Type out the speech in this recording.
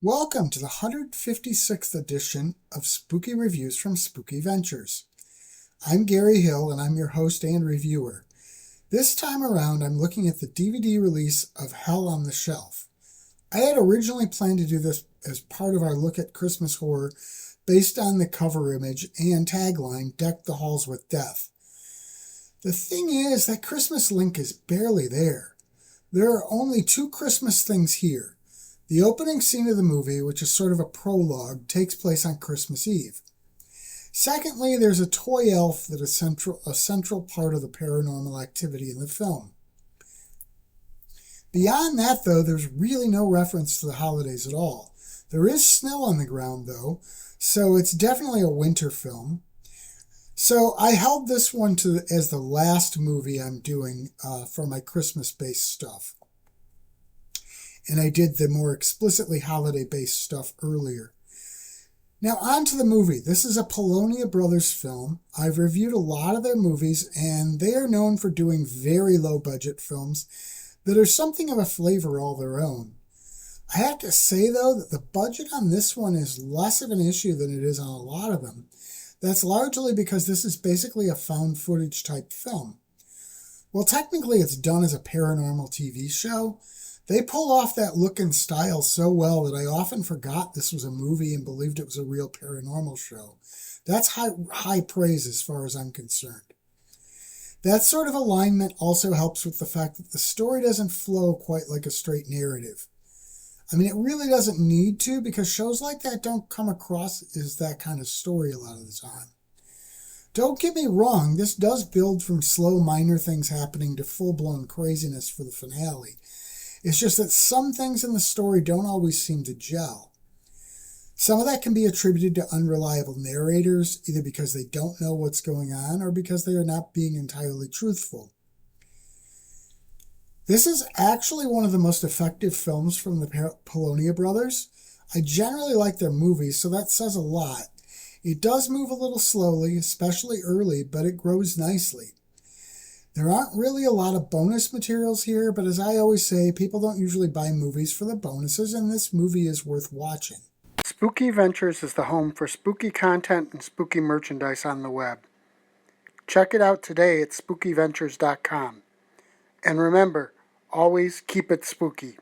Welcome to the 156th edition of Spooky Reviews from Spooky Ventures. I'm Gary Hill and I'm your host and reviewer. This time around I'm looking at the DVD release of Hell on the Shelf. I had originally planned to do this as part of our look at Christmas horror based on the cover image and tagline, Deck the Halls with Death. The thing is that Christmas Link is barely there. There are only two Christmas things here. The opening scene of the movie, which is sort of a prologue, takes place on Christmas Eve. Secondly, there's a toy elf that is a central part of the paranormal activity in the film. Beyond that, though, there's really no reference to the holidays at all. There is snow on the ground, though, so it's definitely a winter film. So I held this one as the last movie I'm doing for my Christmas-based stuff. And I did the more explicitly holiday-based stuff earlier. Now on to the movie. This is a Polonia Brothers film. I've reviewed a lot of their movies, and they are known for doing very low-budget films that are something of a flavor all their own. I have to say, though, that the budget on this one is less of an issue than it is on a lot of them. That's largely because this is basically a found footage type film. Well, technically it's done as a paranormal TV show. They pull off that look and style so well that I often forgot this was a movie and believed it was a real paranormal show. That's high praise as far as I'm concerned. That sort of alignment also helps with the fact that the story doesn't flow quite like a straight narrative. I mean, it really doesn't need to, because shows like that don't come across as that kind of story a lot of the time. Don't get me wrong, this does build from slow minor things happening to full-blown craziness for the finale. It's just that some things in the story don't always seem to gel. Some of that can be attributed to unreliable narrators, either because they don't know what's going on or because they are not being entirely truthful. This is actually one of the most effective films from the Polonia Brothers. I generally like their movies, so that says a lot. It does move a little slowly, especially early, but it grows nicely. There aren't really a lot of bonus materials here, but as I always say, people don't usually buy movies for the bonuses, and this movie is worth watching. Spooky Ventures is the home for spooky content and spooky merchandise on the web. Check it out today at spookyventures.com. And remember, always keep it spooky.